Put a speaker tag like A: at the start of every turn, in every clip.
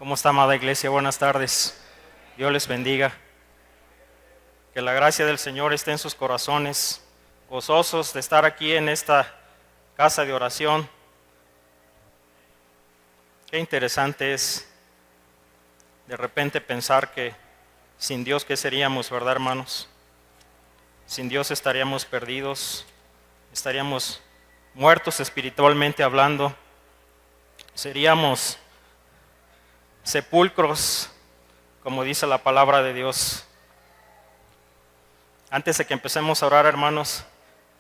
A: ¿Cómo está, amada iglesia? Buenas tardes. Dios les bendiga. Que la gracia del Señor esté en sus corazones, gozosos de estar aquí en esta casa de oración. Qué interesante es de repente pensar que sin Dios, ¿qué seríamos, verdad, hermanos? Sin Dios estaríamos perdidos, estaríamos muertos espiritualmente hablando, seríamos sepulcros, como dice la palabra de Dios. Antes de que empecemos a orar, hermanos,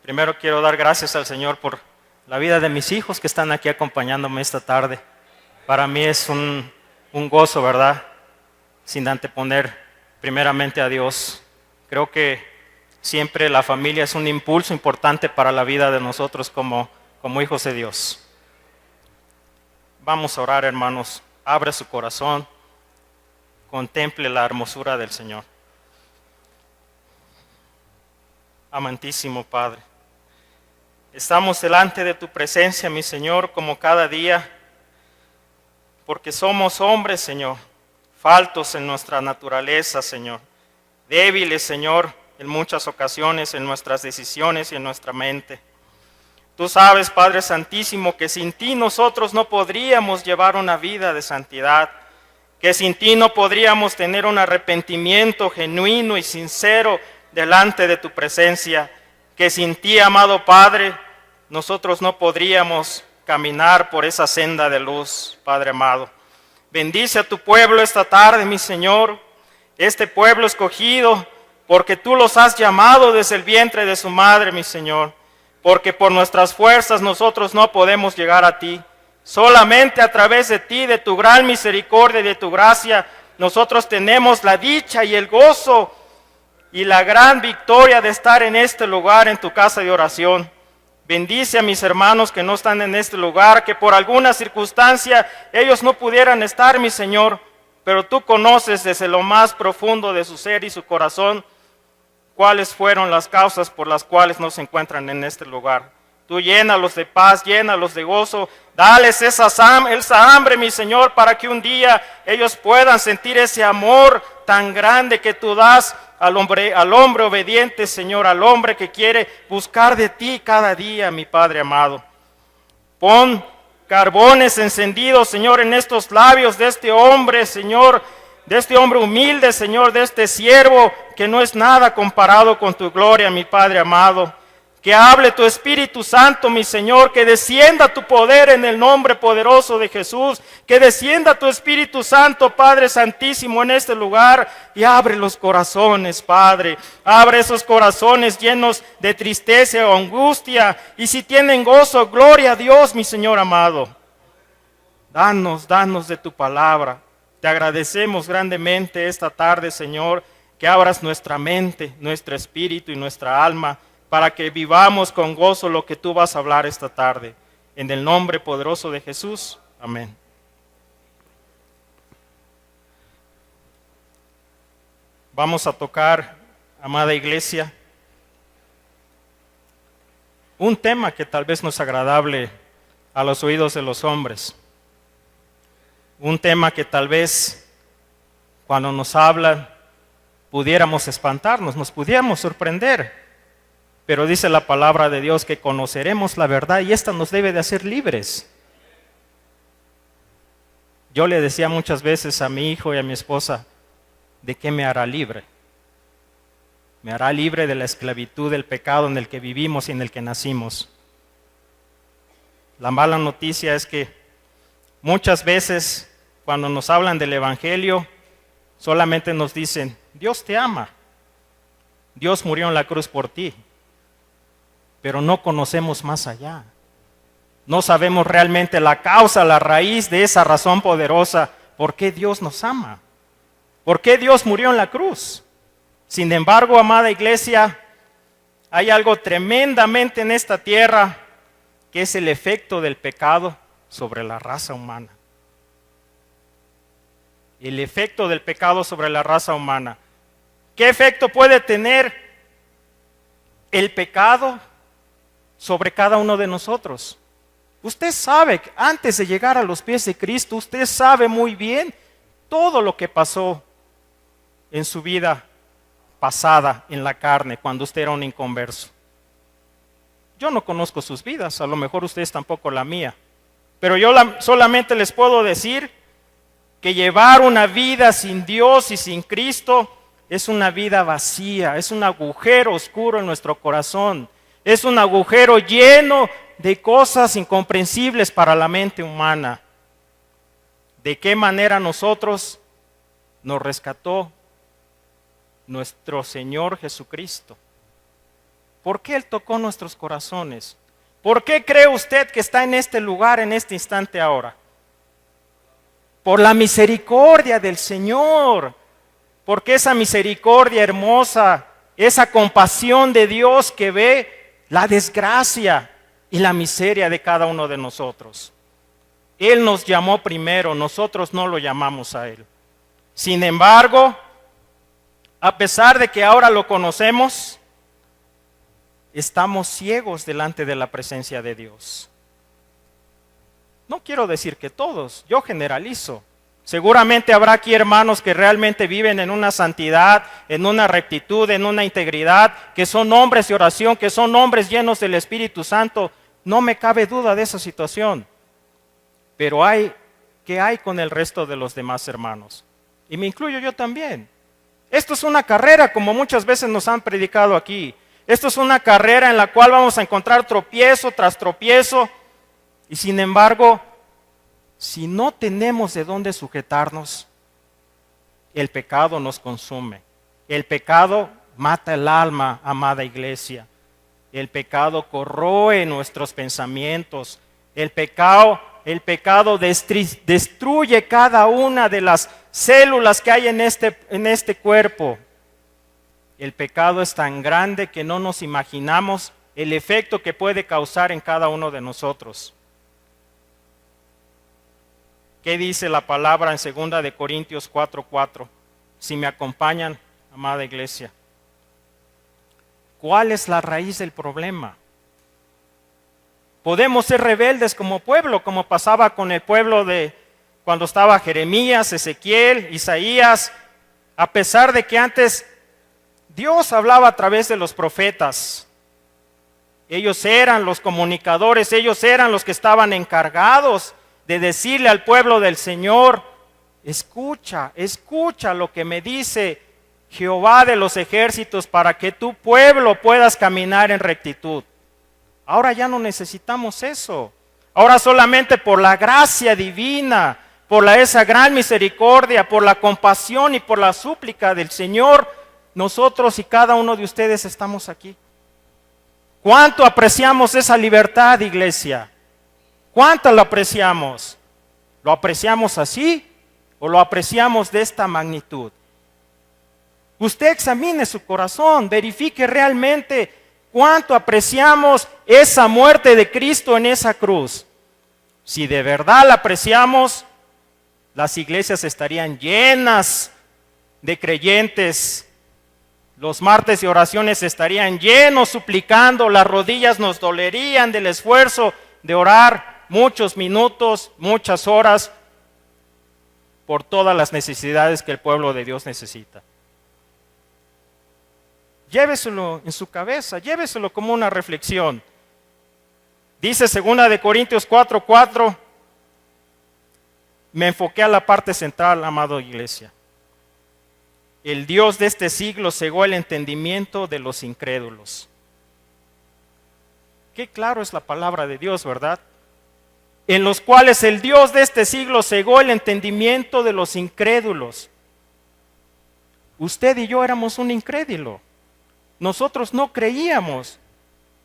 A: primero quiero dar gracias al Señor por la vida de mis hijos que están aquí acompañándome esta tarde. Para mí es un gozo, ¿verdad? Sin anteponer primeramente a Dios. Creo que siempre la familia es un impulso importante para la vida de nosotros como hijos de Dios. Vamos a orar, hermanos. Abre su corazón, contemple la hermosura del Señor. Amantísimo Padre, estamos delante de tu presencia, mi Señor, como cada día, porque somos hombres, Señor, faltos en nuestra naturaleza, Señor, débiles, Señor, en muchas ocasiones en nuestras decisiones y en nuestra mente. Tú sabes, Padre Santísimo, que sin ti nosotros no podríamos llevar una vida de santidad, que sin ti no podríamos tener un arrepentimiento genuino y sincero delante de tu presencia, que sin ti, amado Padre, nosotros no podríamos caminar por esa senda de luz, Padre amado. Bendice a tu pueblo esta tarde, mi Señor, este pueblo escogido, porque tú los has llamado desde el vientre de su madre, mi Señor. Porque por nuestras fuerzas nosotros no podemos llegar a ti. Solamente a través de ti, de tu gran misericordia y de tu gracia, nosotros tenemos la dicha y el gozo y la gran victoria de estar en este lugar, en tu casa de oración. Bendice a mis hermanos que no están en este lugar, que por alguna circunstancia ellos no pudieran estar, mi Señor, pero tú conoces desde lo más profundo de su ser y su corazón cuáles fueron las causas por las cuales no se encuentran en este lugar. Tú llénalos de paz, llénalos de gozo, dales esa hambre, mi Señor, para que un día ellos puedan sentir ese amor tan grande que tú das al hombre obediente, Señor, al hombre que quiere buscar de ti cada día, mi Padre amado. Pon carbones encendidos, Señor, en estos labios de este hombre, Señor, de este hombre humilde, Señor, de este siervo que no es nada comparado con tu gloria, mi Padre amado. Que hable tu Espíritu Santo, mi Señor, que descienda tu poder en el nombre poderoso de Jesús, que descienda tu Espíritu Santo, Padre Santísimo, en este lugar y abre los corazones, Padre. Abre esos corazones llenos de tristeza o angustia, y si tienen gozo, gloria a Dios, mi Señor amado. Danos de tu palabra. Te agradecemos grandemente esta tarde, Señor, que abras nuestra mente, nuestro espíritu y nuestra alma para que vivamos con gozo lo que tú vas a hablar esta tarde. En el nombre poderoso de Jesús. Amén. Vamos a tocar, amada iglesia, un tema que tal vez no es agradable a los oídos de los hombres. Un tema que tal vez cuando nos hablan pudiéramos espantarnos, nos pudiéramos sorprender. Pero dice la palabra de Dios que conoceremos la verdad y esta nos debe de hacer libres. Yo le decía muchas veces a mi hijo y a mi esposa, ¿de qué me hará libre? Me hará libre de la esclavitud del pecado en el que vivimos y en el que nacimos. La mala noticia es que muchas veces cuando nos hablan del Evangelio, solamente nos dicen, Dios te ama, Dios murió en la cruz por ti, pero no conocemos más allá. No sabemos realmente la causa, la raíz de esa razón poderosa, por qué Dios nos ama, por qué Dios murió en la cruz. Sin embargo, amada iglesia, hay algo tremendamente en esta tierra que es el efecto del pecado sobre la raza humana. El efecto del pecado sobre la raza humana. ¿Qué efecto puede tener el pecado sobre cada uno de nosotros? Usted sabe, antes de llegar a los pies de Cristo, usted sabe muy bien todo lo que pasó en su vida pasada en la carne cuando usted era un inconverso. Yo no conozco sus vidas, a lo mejor ustedes tampoco la mía, pero yo solamente les puedo decir que llevar una vida sin Dios y sin Cristo es una vida vacía, es un agujero oscuro en nuestro corazón, es un agujero lleno de cosas incomprensibles para la mente humana. ¿De qué manera nosotros nos rescató nuestro Señor Jesucristo? ¿Por qué Él tocó nuestros corazones? ¿Por qué cree usted que está en este lugar, en este instante ahora? Por la misericordia del Señor, porque esa misericordia hermosa, esa compasión de Dios que ve la desgracia y la miseria de cada uno de nosotros. Él nos llamó primero, nosotros no lo llamamos a Él. Sin embargo, a pesar de que ahora lo conocemos, estamos ciegos delante de la presencia de Dios. No quiero decir que todos, yo generalizo. Seguramente habrá aquí hermanos que realmente viven en una santidad, en una rectitud, en una integridad, que son hombres de oración, que son hombres llenos del Espíritu Santo. No me cabe duda de esa situación. Pero ¿qué hay con el resto de los demás hermanos? Y me incluyo yo también. Esto es una carrera, como muchas veces nos han predicado aquí. Esto es una carrera en la cual vamos a encontrar tropiezo tras tropiezo. Y sin embargo, si no tenemos de dónde sujetarnos, el pecado nos consume. El pecado mata el alma, amada iglesia. El pecado corroe nuestros pensamientos. El pecado destruye cada una de las células que hay en este cuerpo. El pecado es tan grande que no nos imaginamos el efecto que puede causar en cada uno de nosotros. ¿Qué dice la palabra en 2 de Corintios 4:4? Si me acompañan, amada iglesia. ¿Cuál es la raíz del problema? Podemos ser rebeldes como pueblo, como pasaba con el pueblo de cuando estaba Jeremías, Ezequiel, Isaías, a pesar de que antes Dios hablaba a través de los profetas. Ellos eran los comunicadores, ellos eran los que estaban encargados de decirle al pueblo del Señor: escucha lo que me dice Jehová de los ejércitos para que tu pueblo puedas caminar en rectitud. Ahora ya no necesitamos eso. Ahora solamente por la gracia divina, por esa gran misericordia, por la compasión y por la súplica del Señor, nosotros y cada uno de ustedes estamos aquí. ¿Cuánto apreciamos esa libertad, iglesia? ¿Cuánto lo apreciamos? ¿Lo apreciamos así o lo apreciamos de esta magnitud? Usted examine su corazón, verifique realmente cuánto apreciamos esa muerte de Cristo en esa cruz. Si de verdad la apreciamos, las iglesias estarían llenas de creyentes. Los martes de oraciones estarían llenos suplicando, las rodillas nos dolerían del esfuerzo de orar muchos minutos, muchas horas, por todas las necesidades que el pueblo de Dios necesita. Lléveselo en su cabeza, lléveselo como una reflexión. Dice 2 de Corintios 4:4, me enfoqué a la parte central, amada iglesia. El Dios de este siglo cegó el entendimiento de los incrédulos. Qué claro es la palabra de Dios, ¿verdad? En los cuales el Dios de este siglo cegó el entendimiento de los incrédulos. Usted y yo éramos un incrédulo. Nosotros no creíamos,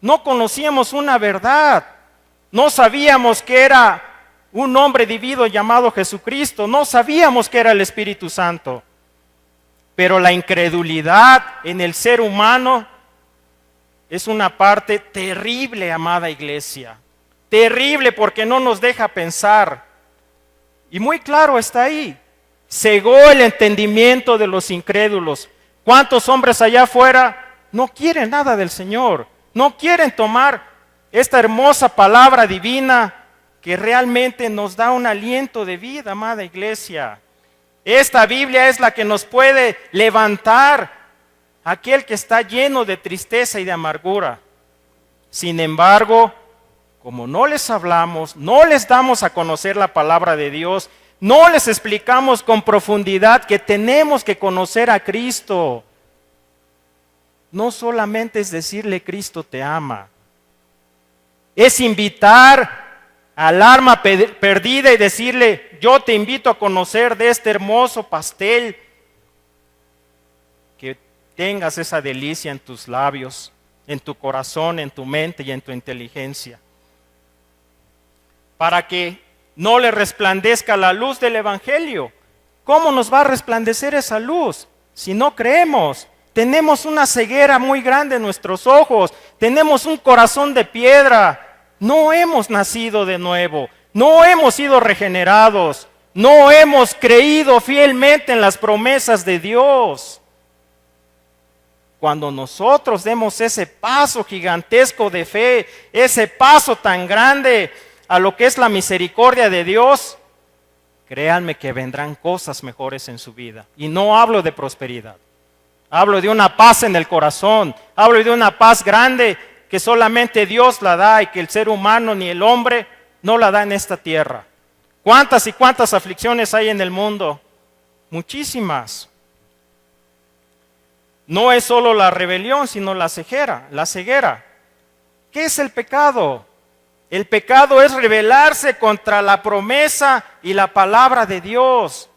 A: no conocíamos una verdad, no sabíamos que era un hombre divino llamado Jesucristo, no sabíamos que era el Espíritu Santo. Pero la incredulidad en el ser humano es una parte terrible, amada iglesia. Terrible porque no nos deja pensar. Y muy claro está ahí. Cegó el entendimiento de los incrédulos. ¿Cuántos hombres allá afuera no quieren nada del Señor? No quieren tomar esta hermosa palabra divina que realmente nos da un aliento de vida, amada iglesia. Esta Biblia es la que nos puede levantar a aquel que está lleno de tristeza y de amargura. Sin embargo, como no les hablamos, no les damos a conocer la palabra de Dios, no les explicamos con profundidad que tenemos que conocer a Cristo. No solamente es decirle Cristo te ama, es invitar al alma perdida y decirle, yo te invito a conocer de este hermoso pastel, que tengas esa delicia en tus labios, en tu corazón, en tu mente y en tu inteligencia, para que no le resplandezca la luz del Evangelio. ¿Cómo nos va a resplandecer esa luz si no creemos? Tenemos una ceguera muy grande en nuestros ojos, tenemos un corazón de piedra. No hemos nacido de nuevo, no hemos sido regenerados, no hemos creído fielmente en las promesas de Dios. Cuando nosotros demos ese paso gigantesco de fe, ese paso tan grande a lo que es la misericordia de Dios, créanme que vendrán cosas mejores en su vida. Y no hablo de prosperidad, hablo de una paz en el corazón, hablo de una paz grande que solamente Dios la da y que el ser humano ni el hombre no la da en esta tierra. ¿Cuántas y cuántas aflicciones hay en el mundo? Muchísimas. No es solo la rebelión, sino la ceguera. ¿Qué es el pecado? El pecado es rebelarse contra la promesa y la palabra de Dios.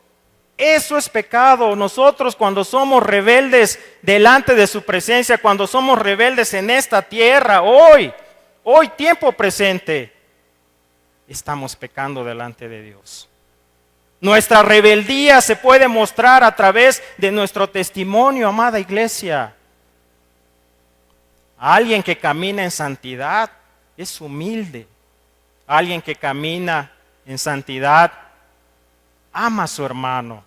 A: Eso es pecado. Nosotros cuando somos rebeldes delante de su presencia, cuando somos rebeldes en esta tierra, hoy tiempo presente, estamos pecando delante de Dios. Nuestra rebeldía se puede mostrar a través de nuestro testimonio, amada iglesia. Alguien que camina en santidad es humilde. Alguien que camina en santidad ama a su hermano.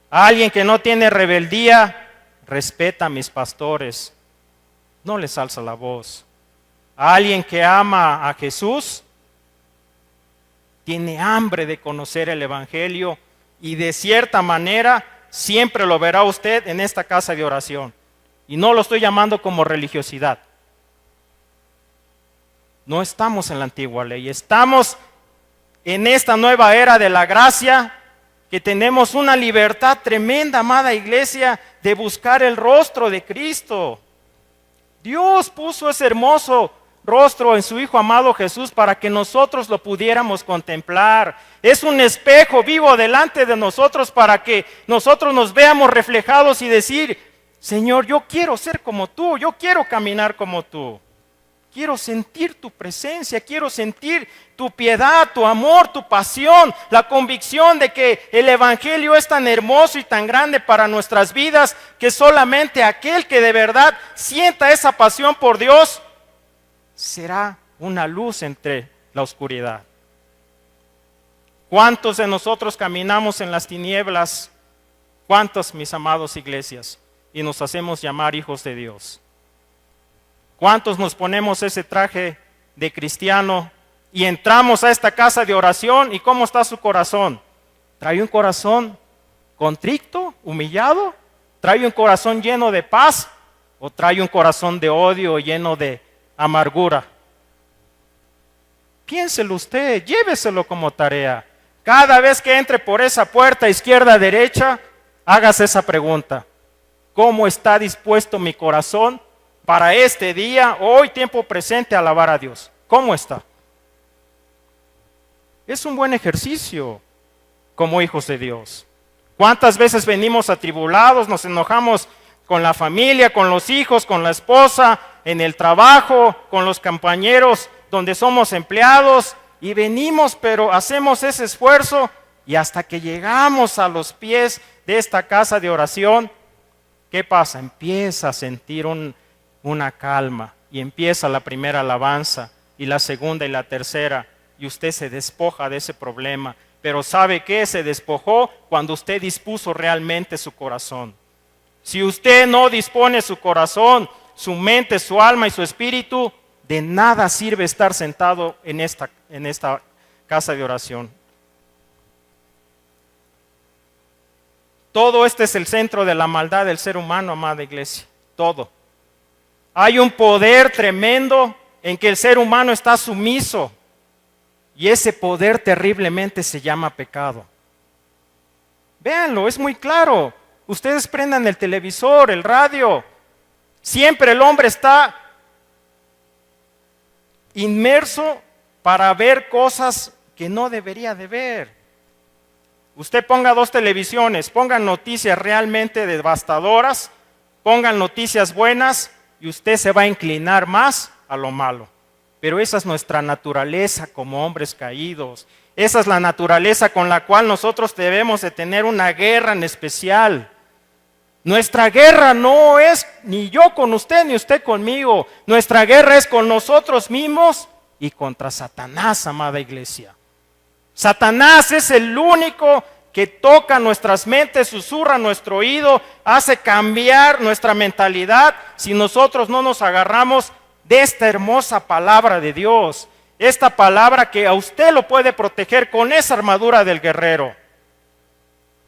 A: Alguien que no tiene rebeldía respeta a mis pastores, no les alza la voz. Alguien que ama a Jesús tiene hambre de conocer el Evangelio y de cierta manera siempre lo verá usted en esta casa de oración. Y no lo estoy llamando como religiosidad. No estamos en la antigua ley, estamos en esta nueva era de la gracia, que tenemos una libertad tremenda, amada iglesia, de buscar el rostro de Cristo. Dios puso ese hermoso rostro en su Hijo amado Jesús para que nosotros lo pudiéramos contemplar. Es un espejo vivo delante de nosotros para que nosotros nos veamos reflejados y decir, Señor, yo quiero ser como tú, yo quiero caminar como tú. Quiero sentir tu presencia, quiero sentir tu piedad, tu amor, tu pasión, la convicción de que el Evangelio es tan hermoso y tan grande para nuestras vidas que solamente aquel que de verdad sienta esa pasión por Dios será una luz entre la oscuridad. ¿Cuántos de nosotros caminamos en las tinieblas? ¿Cuántos, mis amados iglesias? Y nos hacemos llamar hijos de Dios. ¿Cuántos nos ponemos ese traje de cristiano y entramos a esta casa de oración? ¿Y cómo está su corazón? ¿Trae un corazón contrito, humillado? ¿Trae un corazón lleno de paz? ¿O trae un corazón de odio lleno de amargura? Piénselo usted, lléveselo como tarea. Cada vez que entre por esa puerta izquierda-derecha, hágase esa pregunta. ¿Cómo está dispuesto mi corazón para este día, hoy, tiempo presente, a alabar a Dios? ¿Cómo está? Es un buen ejercicio como hijos de Dios. ¿Cuántas veces venimos atribulados, nos enojamos con la familia, con los hijos, con la esposa, en el trabajo, con los compañeros donde somos empleados, y venimos, pero hacemos ese esfuerzo y hasta que llegamos a los pies de esta casa de oración, ¿qué pasa? Empieza a sentir una calma y empieza la primera alabanza y la segunda y la tercera y usted se despoja de ese problema. Pero ¿sabe qué? Se despojó cuando usted dispuso realmente su corazón. Si usted no dispone su corazón, su mente, su alma y su espíritu, de nada sirve estar sentado en esta casa de oración. Todo este es el centro de la maldad del ser humano, amada iglesia. Todo. Hay un poder tremendo en que el ser humano está sumiso. Y ese poder terriblemente se llama pecado. Véanlo, es muy claro. Ustedes prendan el televisor, el radio. Siempre el hombre está inmerso para ver cosas que no debería de ver. Usted ponga 2 televisiones, pongan noticias realmente devastadoras, pongan noticias buenas y usted se va a inclinar más a lo malo. Pero esa es nuestra naturaleza como hombres caídos. Esa es la naturaleza con la cual nosotros debemos de tener una guerra en especial. Nuestra guerra no es ni yo con usted ni usted conmigo. Nuestra guerra es con nosotros mismos y contra Satanás, amada iglesia. Satanás es el único que toca nuestras mentes, susurra nuestro oído, hace cambiar nuestra mentalidad si nosotros no nos agarramos de esta hermosa palabra de Dios. Esta palabra que a usted lo puede proteger con esa armadura del guerrero.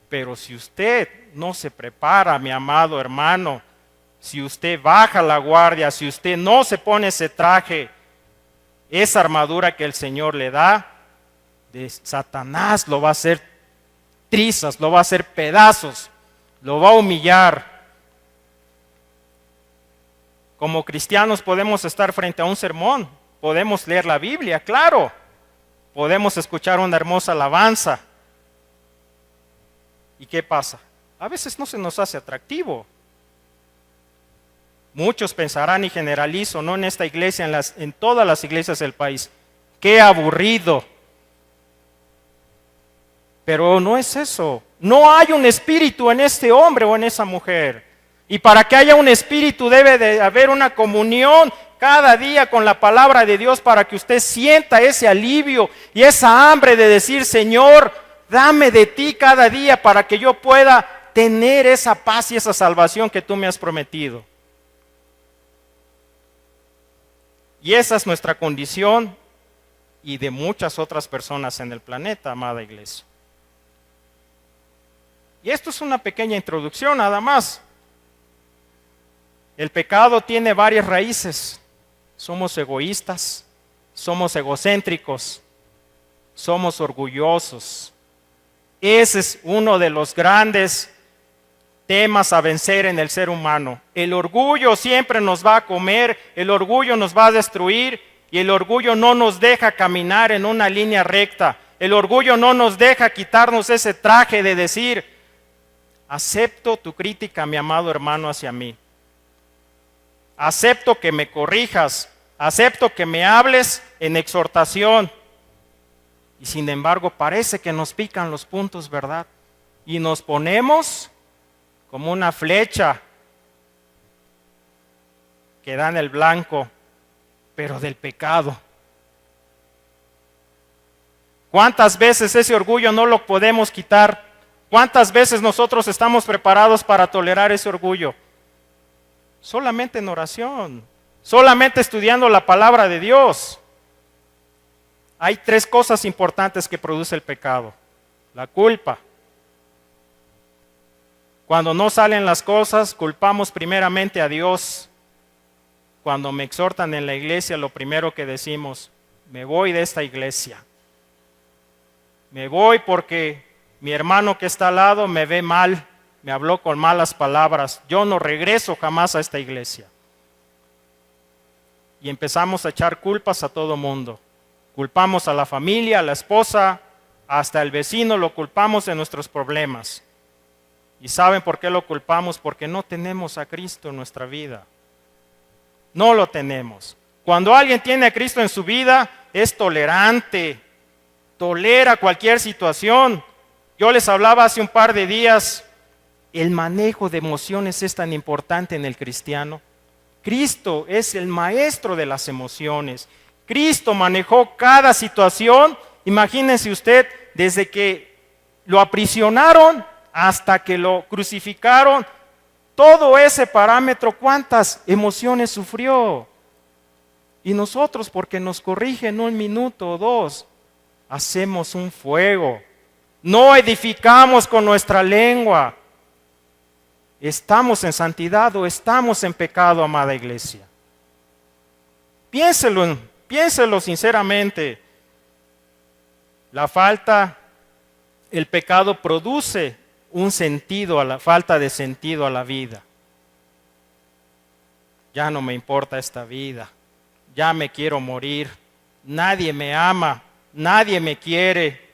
A: Pero si usted no se prepara, mi amado hermano, si usted baja la guardia, si usted no se pone ese traje, esa armadura que el Señor le da, de Satanás lo va a hacer trizas, lo va a hacer pedazos, lo va a humillar. Como cristianos podemos estar frente a un sermón, podemos leer la Biblia, claro, podemos escuchar una hermosa alabanza. ¿Y qué pasa? A veces no se nos hace atractivo. Muchos pensarán, y generalizo, no en esta iglesia, en todas las iglesias del país, qué aburrido. Pero no es eso. No hay un espíritu en este hombre o en esa mujer. Y para que haya un espíritu debe de haber una comunión cada día con la palabra de Dios para que usted sienta ese alivio y esa hambre de decir, Señor, dame de ti cada día para que yo pueda tener esa paz y esa salvación que tú me has prometido. Y esa es nuestra condición y de muchas otras personas en el planeta, amada iglesia. Y esto es una pequeña introducción nada más. El pecado tiene varias raíces. Somos egoístas, somos egocéntricos, somos orgullosos. Ese es uno de los grandes temas a vencer en el ser humano. El orgullo siempre nos va a comer, el orgullo nos va a destruir y el orgullo no nos deja caminar en una línea recta. El orgullo no nos deja quitarnos ese traje de decir, acepto tu crítica, mi amado hermano, hacia mí. Acepto que me corrijas, acepto que me hables en exhortación. Y sin embargo parece que nos pican los puntos, ¿verdad? Y nos ponemos como una flecha que da en el blanco, pero del pecado. ¿Cuántas veces ese orgullo no lo podemos quitar? ¿Cuántas veces nosotros estamos preparados para tolerar ese orgullo? Solamente en oración, solamente estudiando la palabra de Dios. Hay 3 cosas importantes que produce el pecado. La culpa. Cuando no salen las cosas, culpamos primeramente a Dios. Cuando me exhortan en la iglesia, lo primero que decimos, me voy de esta iglesia. Me voy porque mi hermano que está al lado me ve mal, me habló con malas palabras. Yo no regreso jamás a esta iglesia. Y empezamos a echar culpas a todo mundo. Culpamos a la familia, a la esposa, hasta el vecino lo culpamos de nuestros problemas. ¿Y saben por qué lo culpamos? Porque no tenemos a Cristo en nuestra vida. No lo tenemos. Cuando alguien tiene a Cristo en su vida, es tolerante, tolera cualquier situación. Yo les hablaba hace un par de días, el manejo de emociones es tan importante en el cristiano. Cristo es el maestro de las emociones. Cristo manejó cada situación. Imagínense usted, desde que lo aprisionaron hasta que lo crucificaron, todo ese parámetro, ¿cuántas emociones sufrió? Y nosotros, porque nos corrigen 1 minuto o 2, hacemos un fuego. No edificamos con nuestra lengua. ¿Estamos en santidad o estamos en pecado, amada iglesia? Piénselo sinceramente. El pecado produce un sentido, a la falta de sentido a la vida. Ya no me importa esta vida, ya me quiero morir, nadie me ama, nadie me quiere.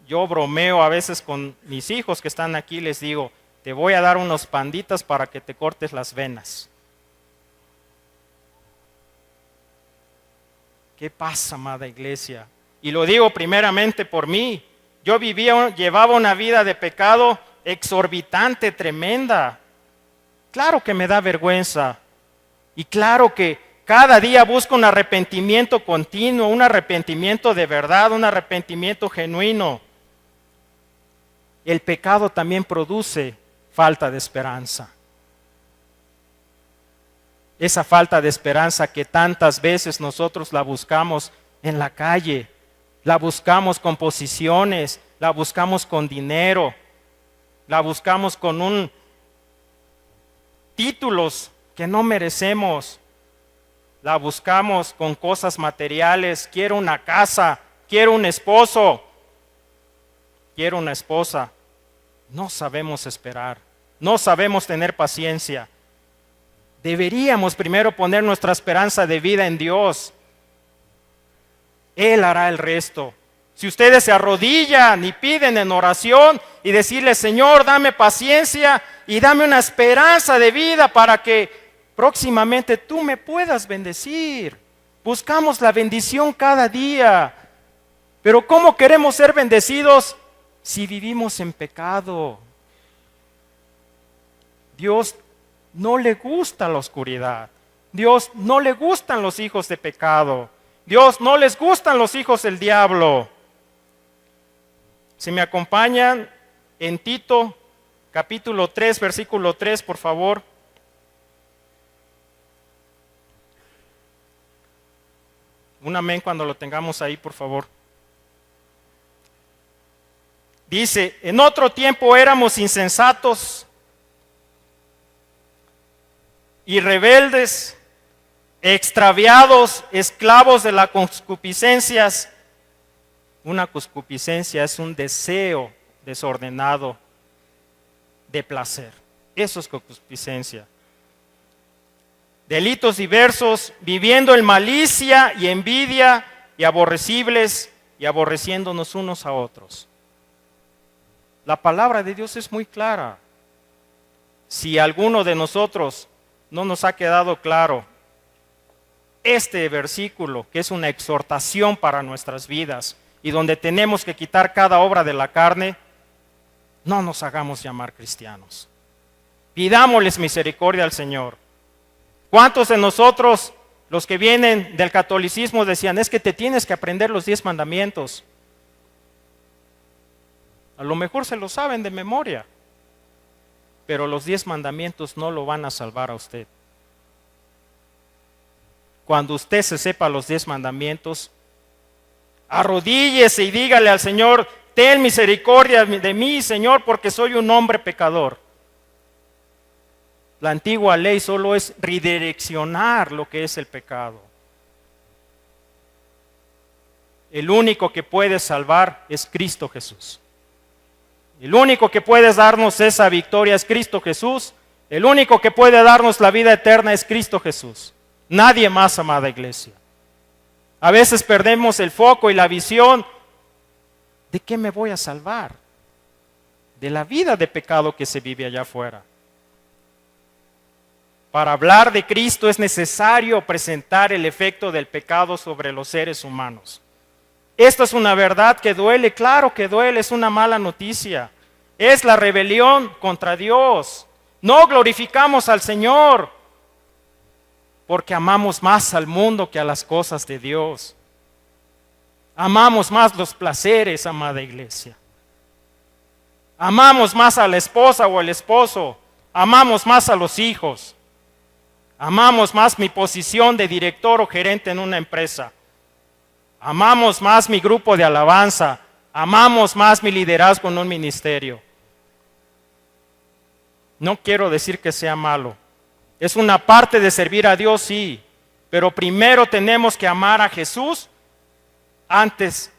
A: Yo bromeo a veces con mis hijos que están aquí, les digo, te voy a dar unos panditas para que te cortes las venas. ¿Qué pasa, amada iglesia? Y lo digo primeramente por mí. Yo llevaba una vida de pecado exorbitante, tremenda. Claro que me da vergüenza. Y claro que cada día busco un arrepentimiento continuo, un arrepentimiento de verdad, un arrepentimiento genuino. El pecado también produce falta de esperanza. Esa falta de esperanza que tantas veces nosotros la buscamos en la calle, la buscamos con posiciones, la buscamos con dinero, la buscamos con títulos que no merecemos, la buscamos con cosas materiales. Quiero una casa, quiero un esposo, quiero una esposa. No sabemos esperar, no sabemos tener paciencia. Deberíamos primero poner nuestra esperanza de vida en Dios. Él hará el resto. Si ustedes se arrodillan y piden en oración y decirle, Señor, dame paciencia y dame una esperanza de vida para que próximamente tú me puedas bendecir. Buscamos la bendición cada día. Pero ¿cómo queremos ser bendecidos si vivimos en pecado? Dios no le gusta la oscuridad. Dios no le gustan los hijos de pecado. Dios no les gustan los hijos del diablo. Si me acompañan en Tito, capítulo 3, versículo 3, por favor. Un amén cuando lo tengamos ahí, por favor. Dice, en otro tiempo éramos insensatos y rebeldes, extraviados, esclavos de las concupiscencias. Una concupiscencia es un deseo desordenado de placer. Eso es concupiscencia. Delitos diversos, viviendo en malicia y envidia y aborrecibles y aborreciéndonos unos a otros. La palabra de Dios es muy clara. Si alguno de nosotros no nos ha quedado claro este versículo, que es una exhortación para nuestras vidas y donde tenemos que quitar cada obra de la carne, no nos hagamos llamar cristianos. Pidámosles misericordia al Señor. ¿Cuántos de nosotros, los que vienen del catolicismo, decían, es que te tienes que aprender los 10 mandamientos? A lo mejor se lo saben de memoria, pero los 10 mandamientos no lo van a salvar a usted. Cuando usted se sepa los 10 mandamientos, arrodíllese y dígale al Señor, ten misericordia de mí, Señor, porque soy un hombre pecador. La antigua ley solo es redireccionar lo que es el pecado. El único que puede salvar es Cristo Jesús. El único que puede darnos esa victoria es Cristo Jesús. El único que puede darnos la vida eterna es Cristo Jesús. Nadie más, amada iglesia. A veces perdemos el foco y la visión. ¿De qué me voy a salvar? De la vida de pecado que se vive allá afuera. Para hablar de Cristo es necesario presentar el efecto del pecado sobre los seres humanos. Esta es una verdad que duele, claro que duele, es una mala noticia. Es la rebelión contra Dios. No glorificamos al Señor porque amamos más al mundo que a las cosas de Dios. Amamos más los placeres, amada iglesia. Amamos más a la esposa o al esposo. Amamos más a los hijos. Amamos más mi posición de director o gerente en una empresa. Amamos más mi grupo de alabanza. Amamos más mi liderazgo en un ministerio. No quiero decir que sea malo. Es una parte de servir a Dios, sí. Pero primero tenemos que amar a Jesús antes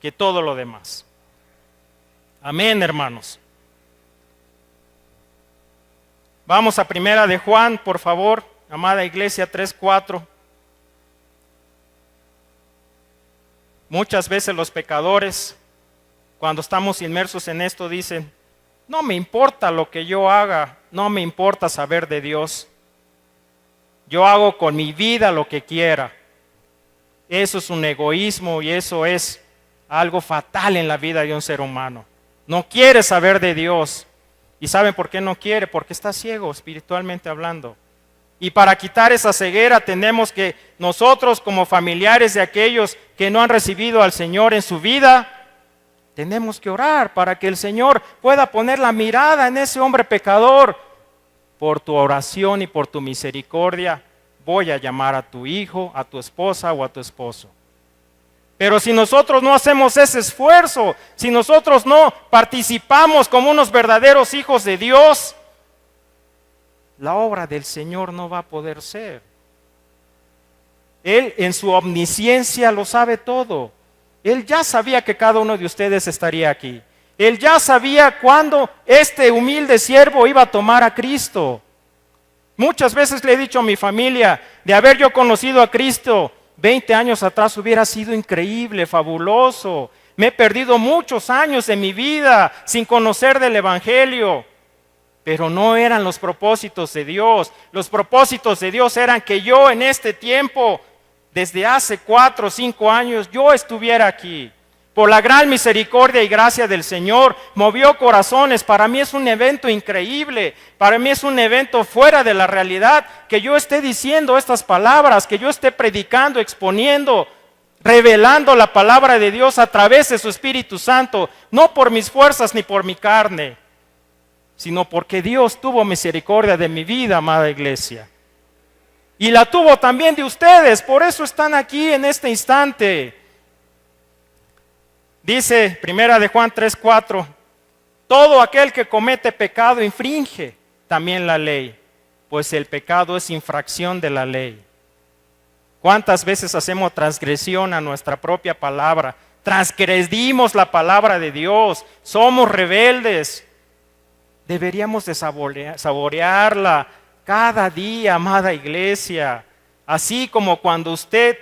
A: que todo lo demás. Amén, hermanos. Vamos a Primera de Juan, por favor, amada iglesia, 3:4. Muchas veces los pecadores, cuando estamos inmersos en esto, dicen: no me importa lo que yo haga, no me importa saber de Dios. Yo hago con mi vida lo que quiera. Eso es un egoísmo y eso es algo fatal en la vida de un ser humano. No quiere saber de Dios. ¿Y saben por qué no quiere? Porque está ciego espiritualmente hablando. Y para quitar esa ceguera tenemos que nosotros, como familiares de aquellos que no han recibido al Señor en su vida, tenemos que orar para que el Señor pueda poner la mirada en ese hombre pecador. Por tu oración y por tu misericordia voy a llamar a tu hijo, a tu esposa o a tu esposo. Pero si nosotros no hacemos ese esfuerzo, si nosotros no participamos como unos verdaderos hijos de Dios, la obra del Señor no va a poder ser. Él en su omnisciencia lo sabe todo. Él ya sabía que cada uno de ustedes estaría aquí. Él ya sabía cuándo este humilde siervo iba a tomar a Cristo. Muchas veces le he dicho a mi familia, de haber yo conocido a Cristo 20 años atrás hubiera sido increíble, fabuloso. Me he perdido muchos años de mi vida sin conocer del Evangelio. Pero no eran los propósitos de Dios. Los propósitos de Dios eran que yo en este tiempo, desde hace 4 o 5 años, yo estuviera aquí. Por la gran misericordia y gracia del Señor, movió corazones. Para mí es un evento increíble. Para mí es un evento fuera de la realidad. Que yo esté diciendo estas palabras, que yo esté predicando, exponiendo, revelando la palabra de Dios a través de su Espíritu Santo. No por mis fuerzas ni por mi carne, sino porque Dios tuvo misericordia de mi vida, amada iglesia. Y la tuvo también de ustedes. Por eso están aquí en este instante. Dice Primera de Juan 3:4, todo aquel que comete pecado infringe también la ley, pues el pecado es infracción de la ley. ¿Cuántas veces hacemos transgresión a nuestra propia palabra? Transgredimos la palabra de Dios, somos rebeldes. Deberíamos de saborearla cada día, amada iglesia. Así como cuando usted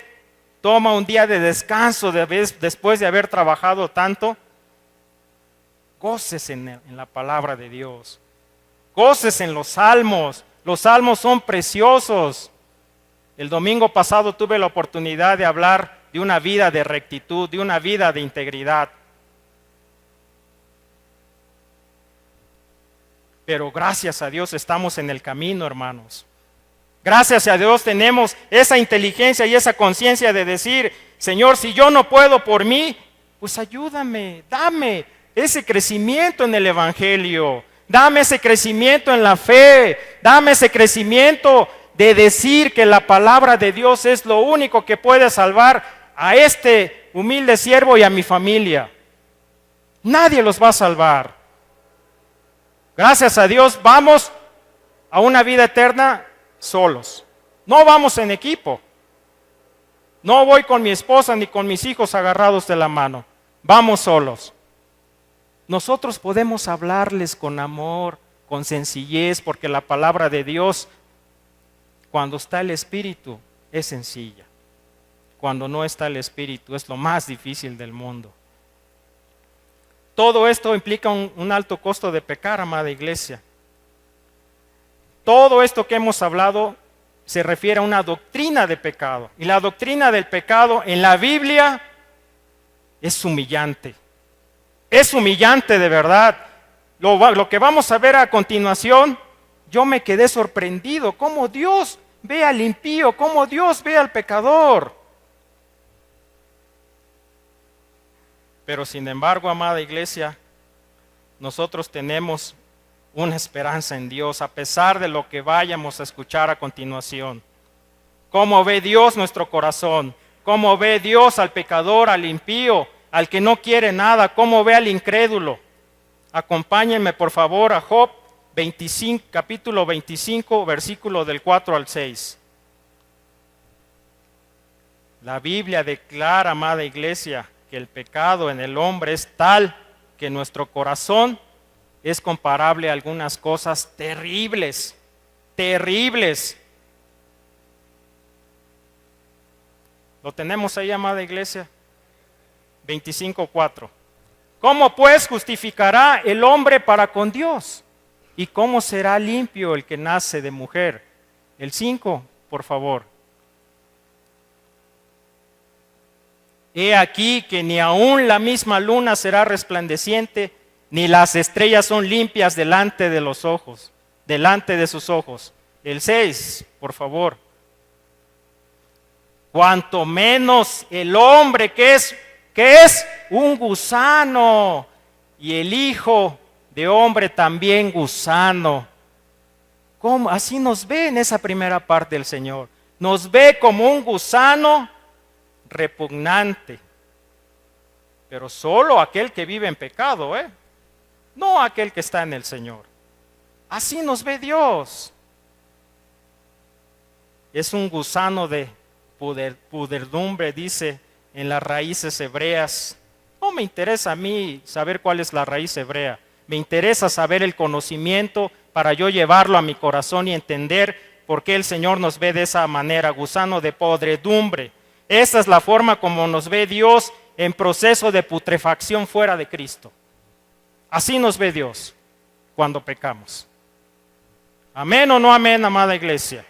A: toma un día de descanso después de haber trabajado tanto, goces en la palabra de Dios. Goces en los salmos. Los salmos son preciosos. El domingo pasado tuve la oportunidad de hablar de una vida de rectitud, de una vida de integridad. Pero gracias a Dios estamos en el camino, hermanos. Gracias a Dios tenemos esa inteligencia y esa conciencia de decir, Señor, si yo no puedo por mí, pues ayúdame, dame ese crecimiento en el Evangelio, dame ese crecimiento en la fe, dame ese crecimiento de decir que la palabra de Dios es lo único que puede salvar a este humilde siervo y a mi familia. Nadie los va a salvar. Gracias a Dios vamos a una vida eterna solos. No vamos en equipo. No voy con mi esposa ni con mis hijos agarrados de la mano. Vamos solos. Nosotros podemos hablarles con amor, con sencillez, porque la palabra de Dios, cuando está el Espíritu, es sencilla. Cuando no está el Espíritu, es lo más difícil del mundo. Todo esto implica un alto costo de pecar, amada iglesia. Todo esto que hemos hablado se refiere a una doctrina de pecado. Y la doctrina del pecado en la Biblia es humillante. Es humillante de verdad. Lo que vamos a ver a continuación, yo me quedé sorprendido. Cómo Dios ve al impío, cómo Dios ve al pecador. Pero sin embargo, amada iglesia, nosotros tenemos una esperanza en Dios, a pesar de lo que vayamos a escuchar a continuación. Cómo ve Dios nuestro corazón, cómo ve Dios al pecador, al impío, al que no quiere nada, cómo ve al incrédulo. Acompáñenme por favor a Job capítulo 25, versículo del 4 al 6. La Biblia declara, amada iglesia, que el pecado en el hombre es tal que nuestro corazón es comparable a algunas cosas terribles, terribles. ¿Lo tenemos ahí, amada iglesia? 25:4. ¿Cómo pues justificará el hombre para con Dios? ¿Y cómo será limpio el que nace de mujer? El 5, por favor. He aquí que ni aun la misma luna será resplandeciente, ni las estrellas son limpias delante de sus ojos. El 6, por favor. Cuanto menos el hombre que es un gusano, y el Hijo de hombre también gusano. ¿Cómo? Así nos ve en esa primera parte el Señor. Nos ve como un gusano repugnante, pero solo aquel que vive en pecado, no aquel que está en el Señor. Así nos ve Dios. Es un gusano de puderdumbre, dice en las raíces hebreas. No me interesa a mí saber cuál es la raíz hebrea, me interesa saber el conocimiento para yo llevarlo a mi corazón y entender por qué el Señor nos ve de esa manera, gusano de podredumbre. Esa es la forma como nos ve Dios en proceso de putrefacción fuera de Cristo. Así nos ve Dios cuando pecamos. ¿Amén o no amén, amada iglesia?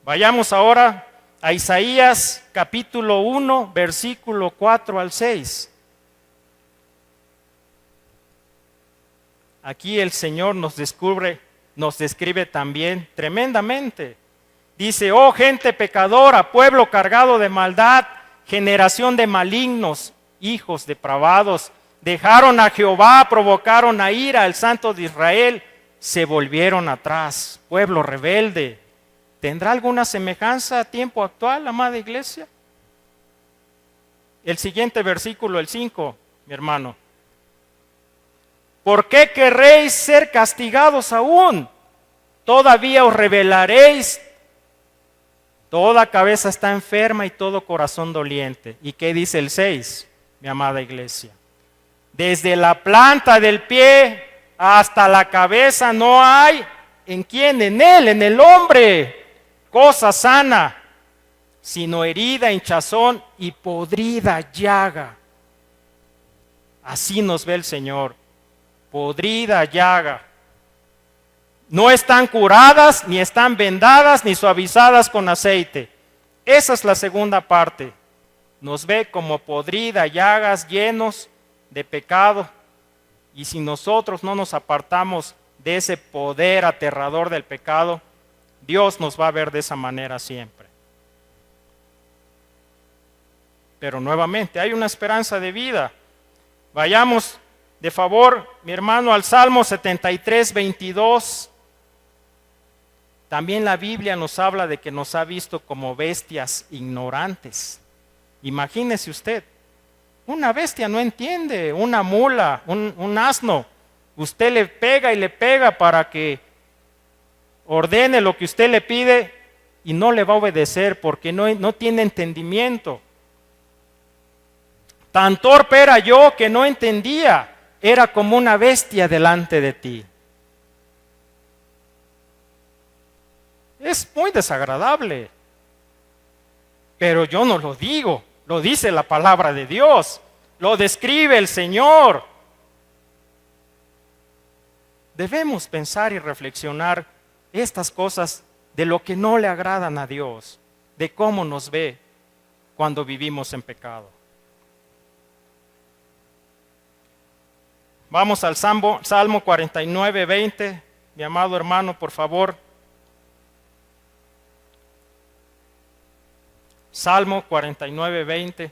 A: Vayamos ahora a Isaías capítulo 1, versículo 4 al 6. Aquí el Señor nos describe también tremendamente. Dice: oh gente pecadora, pueblo cargado de maldad, generación de malignos, hijos depravados, dejaron a Jehová, provocaron a ira al Santo de Israel, se volvieron atrás, pueblo rebelde. ¿Tendrá alguna semejanza a tiempo actual, amada iglesia? El siguiente versículo, el 5, mi hermano. ¿Por qué querréis ser castigados aún? Todavía os rebelaréis. Toda cabeza está enferma y todo corazón doliente. ¿Y qué dice el 6, mi amada iglesia? Desde la planta del pie hasta la cabeza no hay en quién, en él, en el hombre, cosa sana, sino herida, hinchazón y podrida llaga. Así nos ve el Señor, podrida llaga. No están curadas, ni están vendadas, ni suavizadas con aceite. Esa es la segunda parte. Nos ve como podrida, llagas, llenos de pecado. Y si nosotros no nos apartamos de ese poder aterrador del pecado, Dios nos va a ver de esa manera siempre. Pero nuevamente, hay una esperanza de vida. Vayamos de favor, mi hermano, al Salmo 73, 22. También la Biblia nos habla de que nos ha visto como bestias ignorantes. Imagínese usted, una bestia no entiende, una mula, un asno. Usted le pega y le pega para que ordene lo que usted le pide y no le va a obedecer porque no tiene entendimiento. Tan torpe era yo que no entendía, era como una bestia delante de ti. Es muy desagradable, pero yo no lo digo, lo dice la palabra de Dios, lo describe el Señor. Debemos pensar y reflexionar estas cosas de lo que no le agradan a Dios, de cómo nos ve cuando vivimos en pecado. Vamos al Salmo 49, 20, mi amado hermano, por favor. Salmo 49, 20.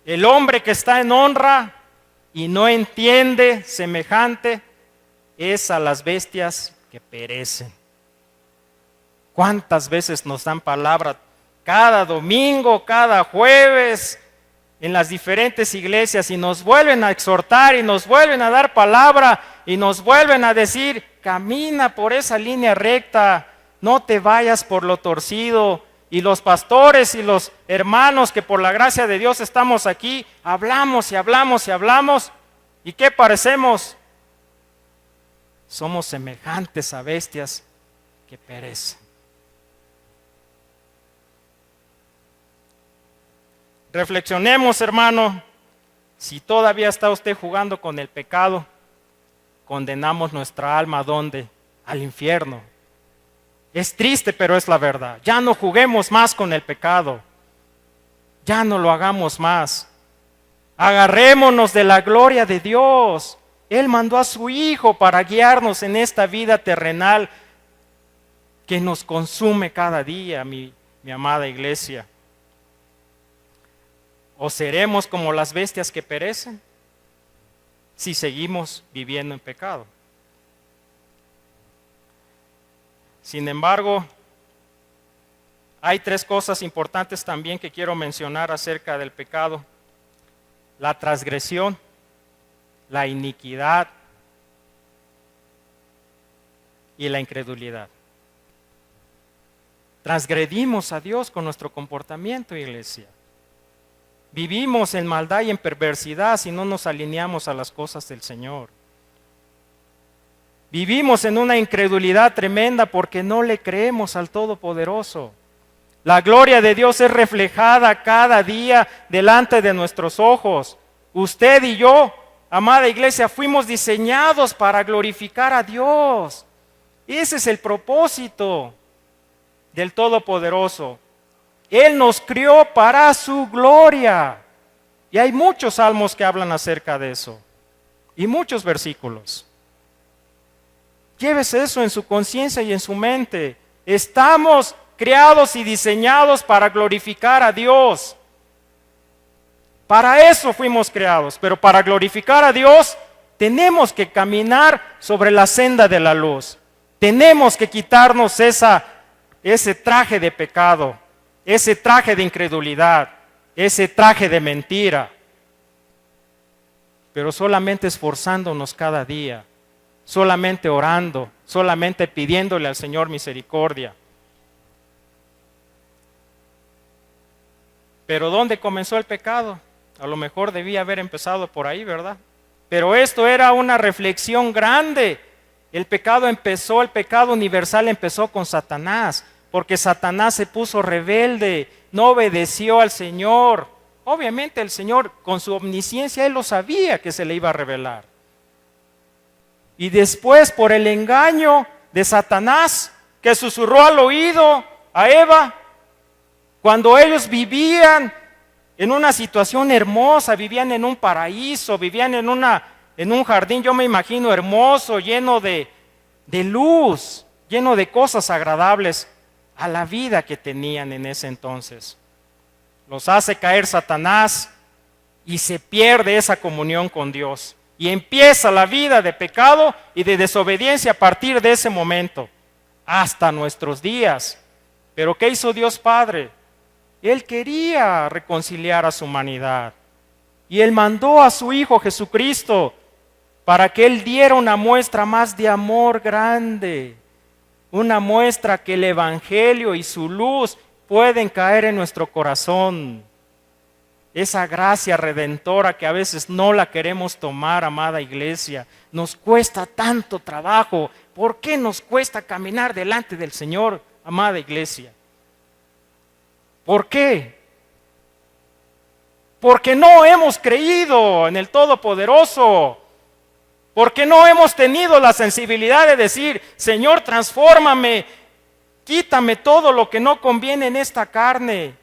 A: El hombre que está en honra y no entiende semejante es a las bestias que perecen. ¿Cuántas veces nos dan palabra cada domingo, cada jueves? en las diferentes iglesias y nos vuelven a exhortar y nos vuelven a dar palabra y nos vuelven a decir, camina por esa línea recta, no te vayas por lo torcido. Y los pastores y los hermanos que por la gracia de Dios estamos aquí, hablamos y hablamos y hablamos. ¿Y qué parecemos? Somos semejantes a bestias que perecen. Reflexionemos, hermano, si todavía está usted jugando con el pecado, condenamos nuestra alma ¿a dónde? Al infierno. Es triste, pero es la verdad. Ya no juguemos más con el pecado. Ya no lo hagamos más. Agarrémonos de la gloria de Dios. Él mandó a su Hijo para guiarnos en esta vida terrenal que nos consume cada día, mi amada iglesia. ¿O seremos como las bestias que perecen si seguimos viviendo en pecado? Sin embargo, hay 3 cosas importantes también que quiero mencionar acerca del pecado: la transgresión, la iniquidad y la incredulidad. Transgredimos a Dios con nuestro comportamiento, iglesia. Vivimos en maldad y en perversidad si no nos alineamos a las cosas del Señor. Vivimos en una incredulidad tremenda porque no le creemos al Todopoderoso. La gloria de Dios es reflejada cada día delante de nuestros ojos. Usted y yo, amada iglesia, fuimos diseñados para glorificar a Dios. Ese es el propósito del Todopoderoso. Él nos crió para su gloria. Y hay muchos salmos que hablan acerca de eso. Y muchos versículos. Llévese eso en su conciencia y en su mente. Estamos creados y diseñados para glorificar a Dios. Para eso fuimos creados, pero para glorificar a Dios tenemos que caminar sobre la senda de la luz. Tenemos que quitarnos ese traje de pecado, ese traje de incredulidad, ese traje de mentira. Pero solamente esforzándonos cada día, solamente orando, solamente pidiéndole al Señor misericordia. Pero ¿dónde comenzó el pecado? A lo mejor debía haber empezado por ahí, ¿verdad? Pero esto era una reflexión grande. El pecado universal empezó con Satanás, porque Satanás se puso rebelde, no obedeció al Señor. Obviamente el Señor, con su omnisciencia, Él lo sabía que se le iba a revelar. Y después, por el engaño de Satanás, que susurró al oído a Eva, cuando ellos vivían en una situación hermosa, vivían en un paraíso, vivían en un jardín, yo me imagino hermoso, lleno de luz, lleno de cosas agradables a la vida que tenían en ese entonces. Los hace caer Satanás y se pierde esa comunión con Dios. Y empieza la vida de pecado y de desobediencia a partir de ese momento, hasta nuestros días. Pero ¿qué hizo Dios Padre? Él quería reconciliar a su humanidad. Y Él mandó a su Hijo Jesucristo para que Él diera una muestra más de amor grande. Una muestra que el Evangelio y su luz pueden caer en nuestro corazón. Esa gracia redentora que a veces no la queremos tomar, amada iglesia. Nos cuesta tanto trabajo. ¿Por qué nos cuesta caminar delante del Señor, amada iglesia? ¿Por qué? Porque no hemos creído en el Todopoderoso. Porque no hemos tenido la sensibilidad de decir, Señor, transfórmame, quítame todo lo que no conviene en esta carne.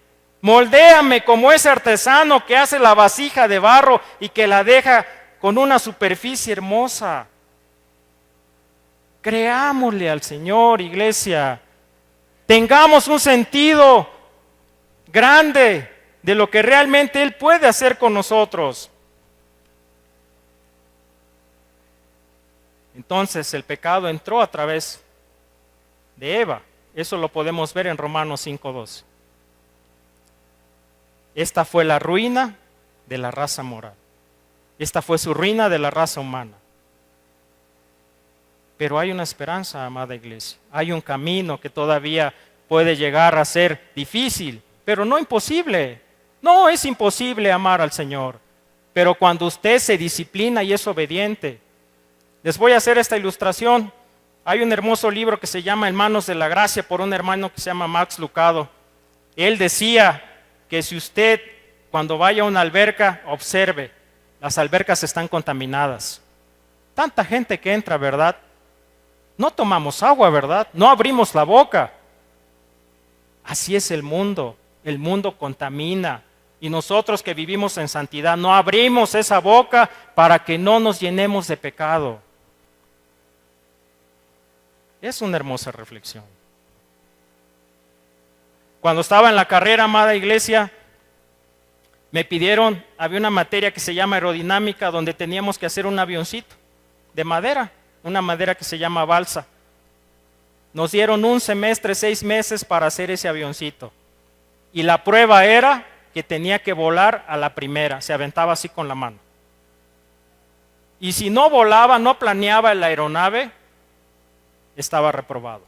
A: Moldéame como ese artesano que hace la vasija de barro y que la deja con una superficie hermosa. Creámosle al Señor, iglesia. Tengamos un sentido grande de lo que realmente Él puede hacer con nosotros. Entonces el pecado entró a través de Eva. Eso lo podemos ver en Romanos 5:2. Esta fue la ruina de la raza moral. Esta fue su ruina de la raza humana. Pero hay una esperanza, amada iglesia. Hay un camino que todavía puede llegar a ser difícil, pero no imposible. No es imposible amar al Señor. Pero cuando usted se disciplina y es obediente. Les voy a hacer esta ilustración. Hay un hermoso libro que se llama En manos de la gracia por un hermano que se llama Max Lucado. Él decía que si usted cuando vaya a una alberca, observe, las albercas están contaminadas. Tanta gente que entra, ¿verdad? No tomamos agua, ¿verdad? No abrimos la boca. Así es el mundo contamina. Y nosotros que vivimos en santidad no abrimos esa boca para que no nos llenemos de pecado. Es una hermosa reflexión. Cuando estaba en la carrera, amada iglesia, me pidieron, había una materia que se llama aerodinámica, donde teníamos que hacer un avioncito de madera, una madera que se llama balsa. Nos dieron un semestre, 6 meses para hacer ese avioncito. Y la prueba era que tenía que volar a la primera, se aventaba así con la mano. Y si no volaba, no planeaba la aeronave, estaba reprobado.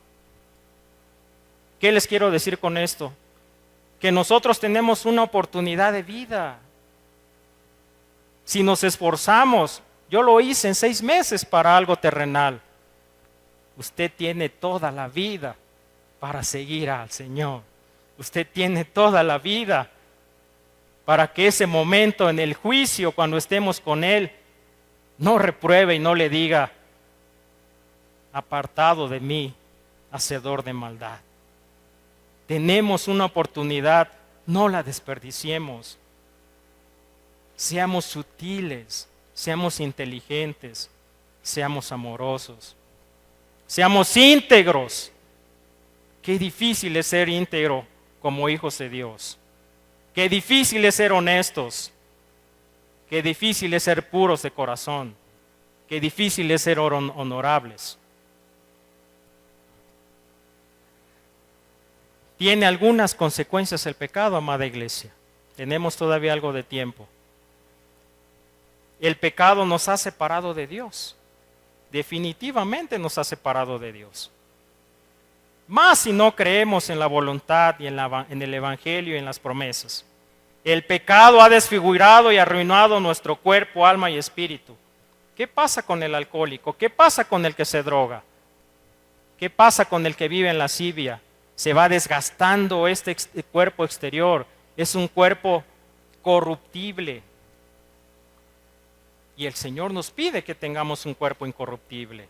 A: ¿Qué les quiero decir con esto? Que nosotros tenemos una oportunidad de vida. Si nos esforzamos, yo lo hice en 6 meses para algo terrenal. Usted tiene toda la vida para seguir al Señor. Usted tiene toda la vida para que ese momento en el juicio, cuando estemos con Él, no repruebe y no le diga, apartado de mí, hacedor de maldad. Tenemos una oportunidad, no la desperdiciemos. Seamos sutiles, seamos inteligentes, seamos amorosos, seamos íntegros. Qué difícil es ser íntegro como hijos de Dios. Qué difícil es ser honestos. Qué difícil es ser puros de corazón. Qué difícil es ser honorables. Tiene algunas consecuencias el pecado, amada iglesia. Tenemos todavía algo de tiempo. El pecado nos ha separado de Dios. Definitivamente nos ha separado de Dios. Más si no creemos en la voluntad y en el Evangelio y en las promesas. El pecado ha desfigurado y arruinado nuestro cuerpo, alma y espíritu. ¿Qué pasa con el alcohólico? ¿Qué pasa con el que se droga? ¿Qué pasa con el que vive en lascivia? Se va desgastando este cuerpo exterior. Es un cuerpo corruptible. Y el Señor nos pide que tengamos un cuerpo incorruptible.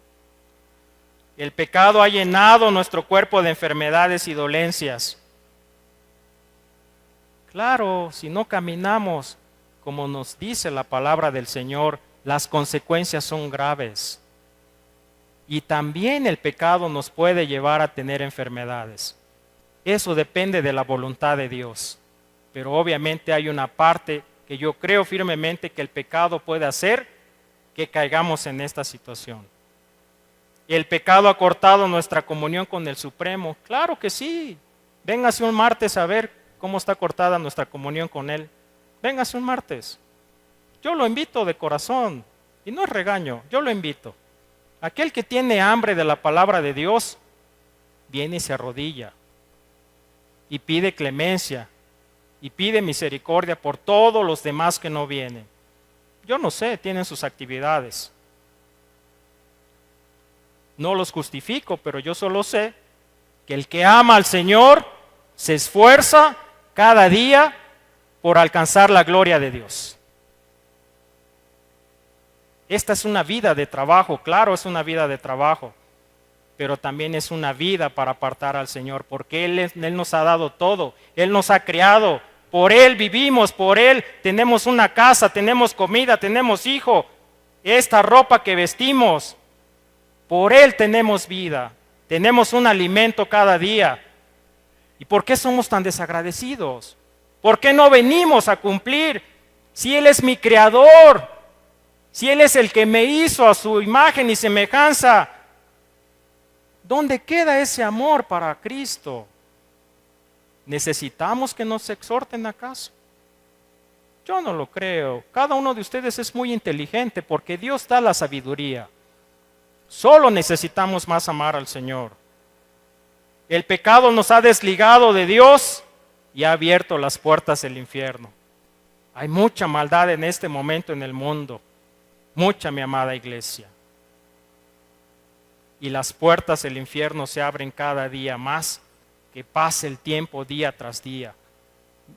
A: El pecado ha llenado nuestro cuerpo de enfermedades y dolencias. Claro, si no caminamos como nos dice la palabra del Señor, las consecuencias son graves. Y también el pecado nos puede llevar a tener enfermedades. Eso depende de la voluntad de Dios. Pero obviamente hay una parte que yo creo firmemente que el pecado puede hacer que caigamos en esta situación. ¿El pecado ha cortado nuestra comunión con el Supremo? Claro que sí. Véngase un martes a ver cómo está cortada nuestra comunión con Él. Véngase un martes. Yo lo invito de corazón. Y no es regaño, yo lo invito. Aquel que tiene hambre de la palabra de Dios, viene y se arrodilla. Y pide clemencia. Y pide misericordia por todos los demás que no vienen. Yo no sé, tienen sus actividades. No los justifico, pero yo solo sé que el que ama al Señor se esfuerza cada día por alcanzar la gloria de Dios. Esta es una vida de trabajo, claro, es una vida de trabajo, pero también es una vida para apartar al Señor, porque Él nos ha dado todo, Él nos ha creado, por Él vivimos, por Él tenemos una casa, tenemos comida, tenemos hijo, esta ropa que vestimos, por Él tenemos vida, tenemos un alimento cada día. ¿Y por qué somos tan desagradecidos? ¿Por qué no venimos a cumplir? Si Él es mi creador, si Él es el que me hizo a su imagen y semejanza, ¿dónde queda ese amor para Cristo? ¿Necesitamos que nos exhorten acaso? Yo no lo creo. Cada uno de ustedes es muy inteligente porque Dios da la sabiduría. Solo necesitamos más amar al Señor. El pecado nos ha desligado de Dios y ha abierto las puertas del infierno. Hay mucha maldad en este momento en el mundo. Mucha, mi amada iglesia. Y las puertas del infierno se abren cada día más, que pase el tiempo día tras día.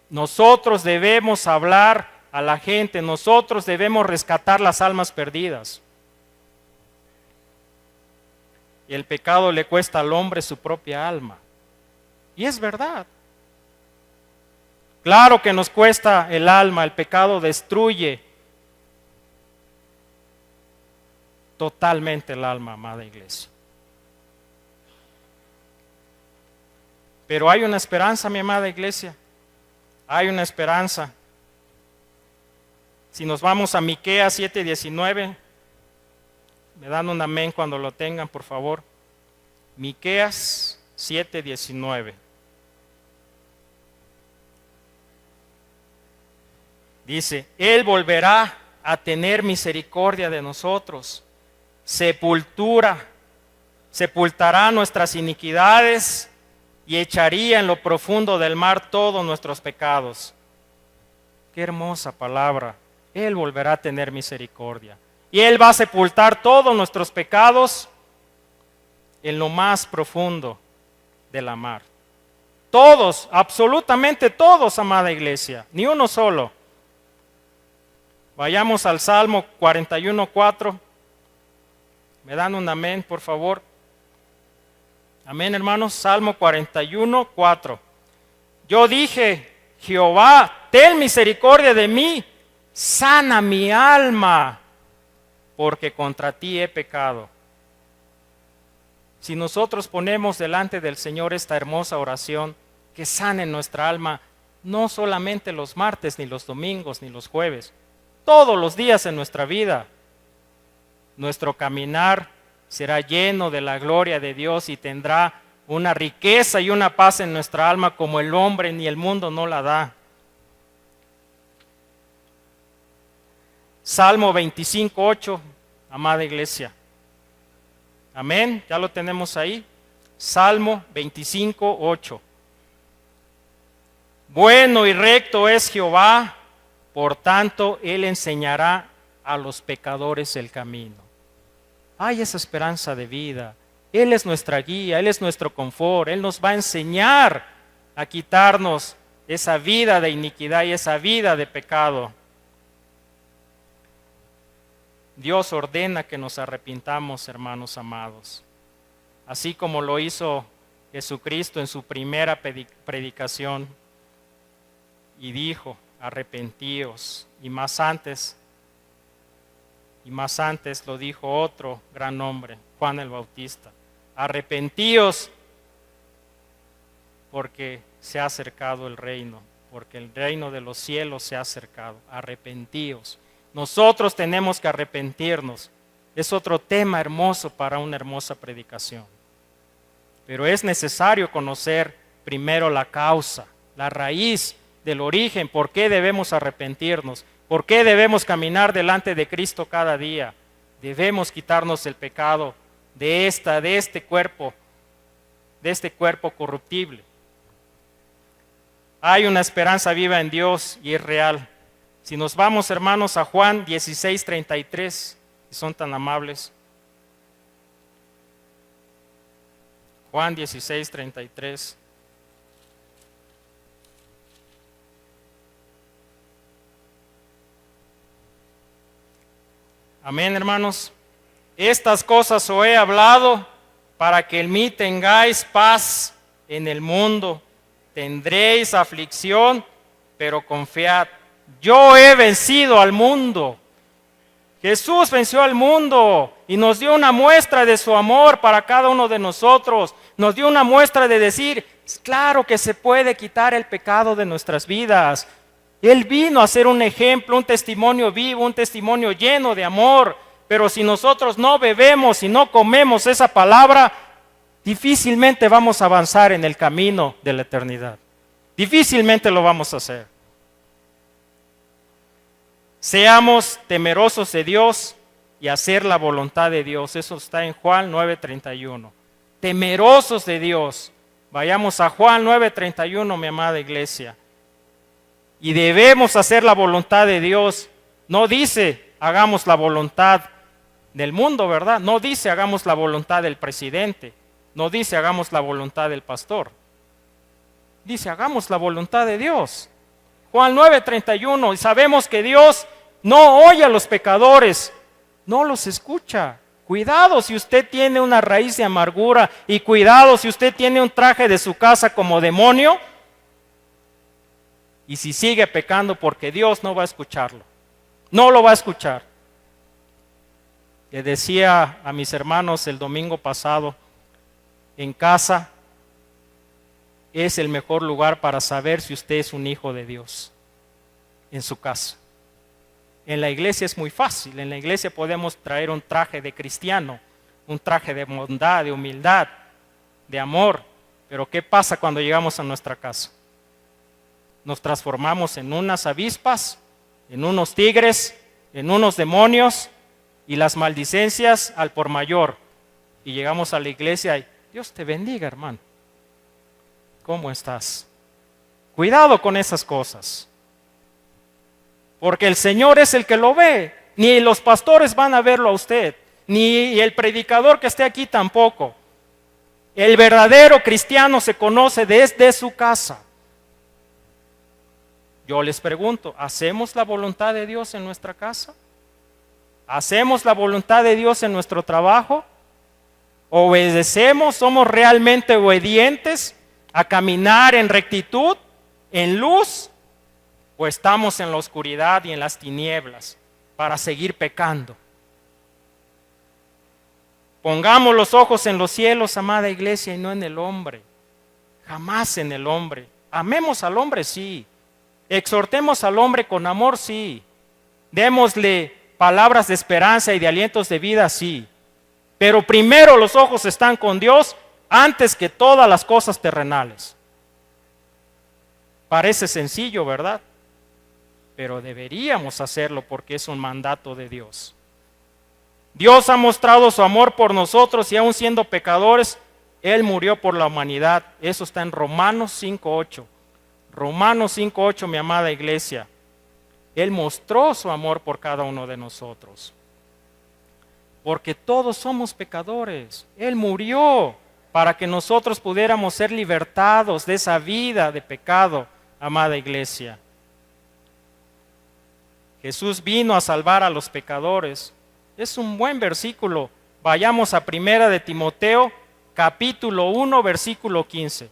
A: Nosotros debemos hablar a la gente, nosotros debemos rescatar las almas perdidas. Y el pecado le cuesta al hombre su propia alma. Y es verdad. Claro que nos cuesta el alma, el pecado destruye totalmente el alma, amada iglesia. Pero hay una esperanza, mi amada iglesia. Hay una esperanza. Si nos vamos a Miqueas 7:19, me dan un amén cuando lo tengan, por favor. Miqueas 7:19. Dice, Él volverá a tener misericordia de nosotros, sepultará nuestras iniquidades y echaría en lo profundo del mar todos nuestros pecados. Qué hermosa palabra. Él volverá a tener misericordia. Y Él va a sepultar todos nuestros pecados en lo más profundo de la mar. Todos, absolutamente todos, amada iglesia, ni uno solo. Vayamos al Salmo 41:4. ¿Me dan un amén, por favor? Amén, hermanos. Salmo 41:4. Yo dije, Jehová, ten misericordia de mí, sana mi alma, porque contra ti he pecado. Si nosotros ponemos delante del Señor esta hermosa oración, que sane nuestra alma, no solamente los martes, ni los domingos, ni los jueves, todos los días en nuestra vida, nuestro caminar será lleno de la gloria de Dios y tendrá una riqueza y una paz en nuestra alma como el hombre ni el mundo no la da. Salmo 25:8, amada iglesia. Amén, ya lo tenemos ahí. Salmo 25:8. Bueno y recto es Jehová, por tanto Él enseñará a los pecadores el camino. Hay esa esperanza de vida. Él es nuestra guía, Él es nuestro confort. Él nos va a enseñar a quitarnos esa vida de iniquidad y esa vida de pecado. Dios ordena que nos arrepintamos, hermanos amados. Así como lo hizo Jesucristo en su primera predicación. Y dijo, arrepentíos. Y más antes lo dijo otro gran hombre, Juan el Bautista. Arrepentíos porque se ha acercado el reino, porque el reino de los cielos se ha acercado. Arrepentíos. Nosotros tenemos que arrepentirnos. Es otro tema hermoso para una hermosa predicación. Pero es necesario conocer primero la causa, la raíz del origen, por qué debemos arrepentirnos, por qué debemos caminar delante de Cristo cada día. Debemos quitarnos el pecado de este cuerpo corruptible. Hay una esperanza viva en Dios y es real. Si nos vamos, hermanos, a Juan 16:33, si son tan amables. Juan 16:33. Amén, hermanos. Estas cosas os he hablado para que en mí tengáis paz en el mundo. Tendréis aflicción, pero confiad. Yo he vencido al mundo. Jesús venció al mundo y nos dio una muestra de su amor para cada uno de nosotros. Nos dio una muestra de decir, claro que se puede quitar el pecado de nuestras vidas. Él vino a ser un ejemplo, un testimonio vivo, un testimonio lleno de amor. Pero si nosotros no bebemos y no comemos esa palabra, difícilmente vamos a avanzar en el camino de la eternidad. Difícilmente lo vamos a hacer. Seamos temerosos de Dios y hacer la voluntad de Dios. Eso está en Juan 9:31. Temerosos de Dios. Vayamos a Juan 9:31, mi amada iglesia. Y debemos hacer la voluntad de Dios. No dice hagamos la voluntad del mundo, ¿verdad? No dice hagamos la voluntad del presidente. No dice hagamos la voluntad del pastor. Dice hagamos la voluntad de Dios. Juan 9:31. Y sabemos que Dios no oye a los pecadores, no los escucha. Cuidado si usted tiene una raíz de amargura y cuidado si usted tiene un traje de su casa como demonio y si sigue pecando, porque Dios no va a escucharlo. No lo va a escuchar. Le decía a mis hermanos el domingo pasado, en casa es el mejor lugar para saber si usted es un hijo de Dios, en su casa. En la iglesia es muy fácil, en la iglesia podemos traer un traje de cristiano, un traje de bondad, de humildad, de amor, pero ¿qué pasa cuando llegamos a nuestra casa? Nos transformamos en unas avispas, en unos tigres, en unos demonios y las maldicencias al por mayor. Y llegamos a la iglesia y Dios te bendiga, hermano. ¿Cómo estás? Cuidado con esas cosas. Porque el Señor es el que lo ve. Ni los pastores van a verlo a usted, ni el predicador que esté aquí tampoco. El verdadero cristiano se conoce desde su casa. Yo les pregunto, ¿hacemos la voluntad de Dios en nuestra casa? ¿Hacemos la voluntad de Dios en nuestro trabajo? ¿Obedecemos? ¿Somos realmente obedientes a caminar en rectitud, en luz? ¿O estamos en la oscuridad y en las tinieblas para seguir pecando? Pongamos los ojos en los cielos, amada iglesia, y no en el hombre. Jamás en el hombre. Amemos al hombre, sí. Exhortemos al hombre con amor, sí. Démosle palabras de esperanza y de alientos de vida, sí. Pero primero los ojos están con Dios antes que todas las cosas terrenales. Parece sencillo, ¿verdad? Pero deberíamos hacerlo porque es un mandato de Dios. Dios ha mostrado su amor por nosotros y aun siendo pecadores, Él murió por la humanidad. Eso está en Romanos 5:8. Romanos 5:8, mi amada iglesia. Él mostró su amor por cada uno de nosotros. Porque todos somos pecadores. Él murió para que nosotros pudiéramos ser libertados de esa vida de pecado, amada iglesia. Jesús vino a salvar a los pecadores. Es un buen versículo. Vayamos a Primera de Timoteo, capítulo 1, versículo 15.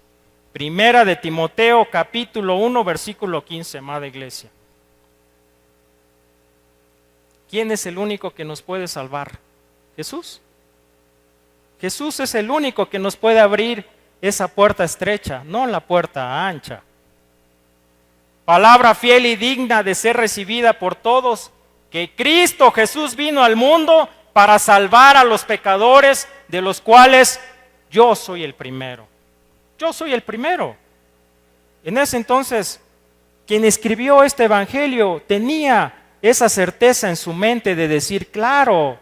A: Primera de Timoteo, capítulo 1, versículo 15, amada iglesia. ¿Quién es el único que nos puede salvar? Jesús. Jesús es el único que nos puede abrir esa puerta estrecha, no la puerta ancha. Palabra fiel y digna de ser recibida por todos, que Cristo Jesús vino al mundo para salvar a los pecadores, de los cuales yo soy el primero. Yo soy el primero. En ese entonces, quien escribió este evangelio tenía esa certeza en su mente de decir, claro,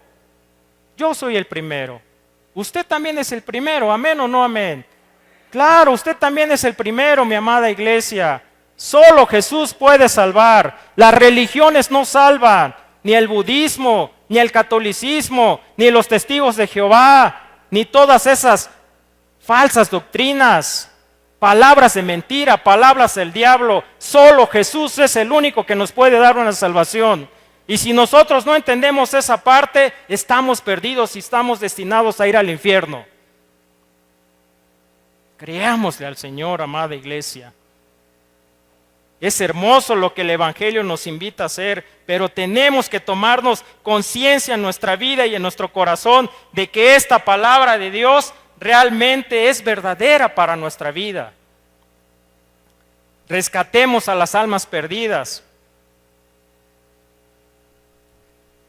A: yo soy el primero. Usted también es el primero, amén o no amén. Claro, usted también es el primero, mi amada iglesia. Solo Jesús puede salvar. Las religiones no salvan, ni el budismo, ni el catolicismo, ni los testigos de Jehová, ni todas esas falsas doctrinas, palabras de mentira, palabras del diablo. Solo Jesús es el único que nos puede dar una salvación. Y si nosotros no entendemos esa parte, estamos perdidos y estamos destinados a ir al infierno. Creámosle al Señor, amada iglesia. Es hermoso lo que el Evangelio nos invita a hacer, pero tenemos que tomarnos conciencia en nuestra vida y en nuestro corazón de que esta palabra de Dios realmente es verdadera para nuestra vida. Rescatemos a las almas perdidas.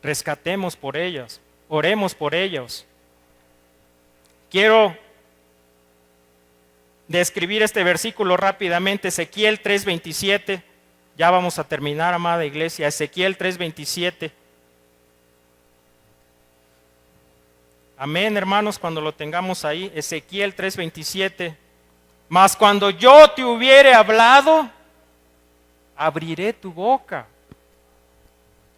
A: Rescatemos por ellas, oremos por ellos. Quiero describir este versículo rápidamente, Ezequiel 3:27. Ya vamos a terminar, amada iglesia. Ezequiel 3:27. Amén, hermanos, cuando lo tengamos ahí. Ezequiel 3:27. Mas cuando yo te hubiere hablado, abriré tu boca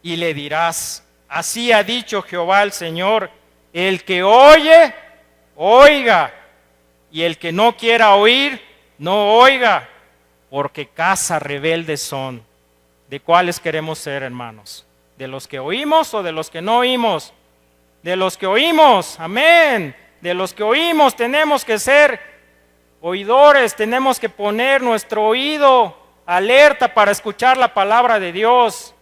A: y le dirás: así ha dicho Jehová el Señor, el que oye, oiga, y el que no quiera oír, no oiga, porque casa rebeldes son. ¿De cuáles queremos ser, hermanos? ¿De los que oímos o de los que no oímos? De los que oímos, amén. De los que oímos tenemos que ser oidores, tenemos que poner nuestro oído alerta para escuchar la palabra de Dios.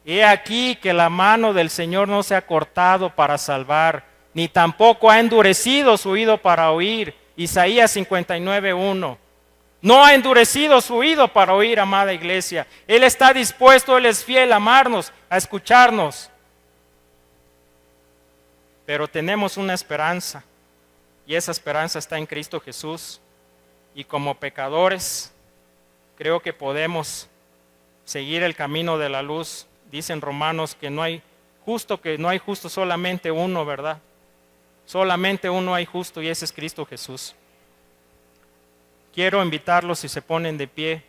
A: He aquí que la mano del Señor no se ha cortado para salvar, ni tampoco ha endurecido su oído para oír. Isaías 59:1. No ha endurecido su oído para oír, amada iglesia. Él está dispuesto, Él es fiel a amarnos, a escucharnos. Pero tenemos una esperanza, y esa esperanza está en Cristo Jesús. Y como pecadores, creo que podemos seguir el camino de la luz. Dicen Romanos que no hay justo solamente uno, ¿verdad? Solamente uno hay justo, y ese es Cristo Jesús. Quiero invitarlos, si se ponen de pie,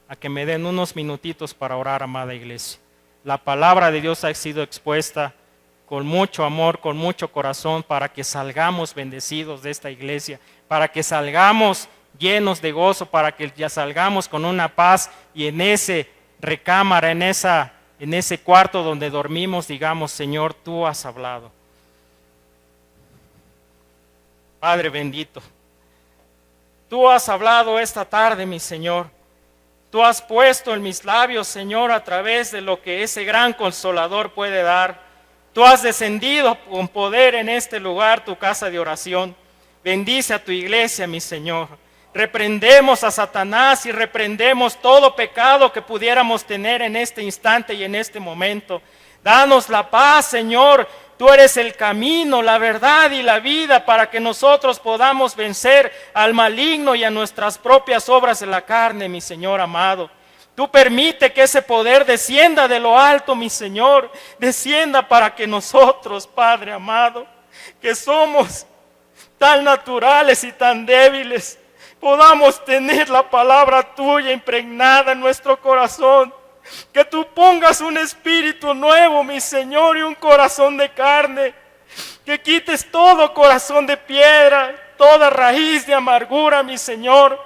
A: a que me den unos minutitos para orar, amada iglesia. La palabra de Dios ha sido expuesta con mucho amor, con mucho corazón, para que salgamos bendecidos de esta iglesia, para que salgamos llenos de gozo, para que ya salgamos con una paz, y en ese recámara, en ese cuarto donde dormimos, digamos: Señor, tú has hablado. Padre bendito, tú has hablado esta tarde, mi Señor. Tú has puesto en mis labios, Señor, a través de lo que ese gran Consolador puede dar. Tú has descendido con poder en este lugar, tu casa de oración. Bendice a tu iglesia, mi Señor. Reprendemos a Satanás y reprendemos todo pecado que pudiéramos tener en este instante y en este momento. Danos la paz, Señor. Tú eres el camino, la verdad y la vida, para que nosotros podamos vencer al maligno y a nuestras propias obras de la carne, mi Señor amado. Tú permite que ese poder descienda de lo alto, mi Señor. Descienda para que nosotros, Padre amado, que somos tan naturales y tan débiles, podamos tener la palabra tuya impregnada en nuestro corazón. Que tú pongas un espíritu nuevo, mi Señor, y un corazón de carne. Que quites todo corazón de piedra, toda raíz de amargura, mi Señor.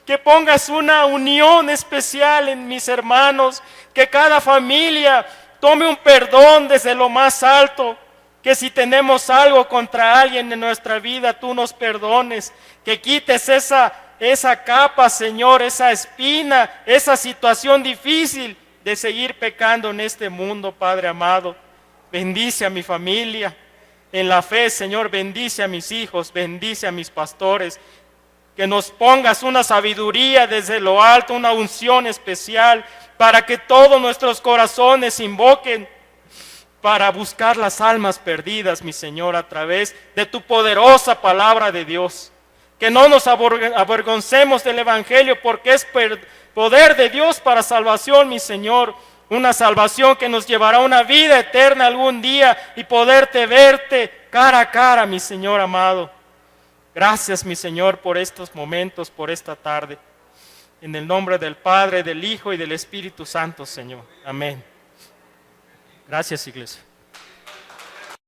A: Que pongas una unión especial en mis hermanos. Que cada familia tome un perdón desde lo más alto. Que si tenemos algo contra alguien en nuestra vida, tú nos perdones. Que quites esa capa, Señor, esa espina, esa situación difícil de seguir pecando en este mundo, Padre amado. Bendice a mi familia en la fe, Señor. Bendice a mis hijos, bendice a mis pastores. Que nos pongas una sabiduría desde lo alto, una unción especial, para que todos nuestros corazones invoquen para buscar las almas perdidas, mi Señor, a través de tu poderosa palabra de Dios. Que no nos avergoncemos del Evangelio, porque es poder de Dios para salvación, mi Señor. Una salvación que nos llevará a una vida eterna algún día y poderte verte cara a cara, mi Señor amado. Gracias, mi Señor, por estos momentos, por esta tarde. En el nombre del Padre, del Hijo y del Espíritu Santo, Señor. Amén. Gracias, iglesia.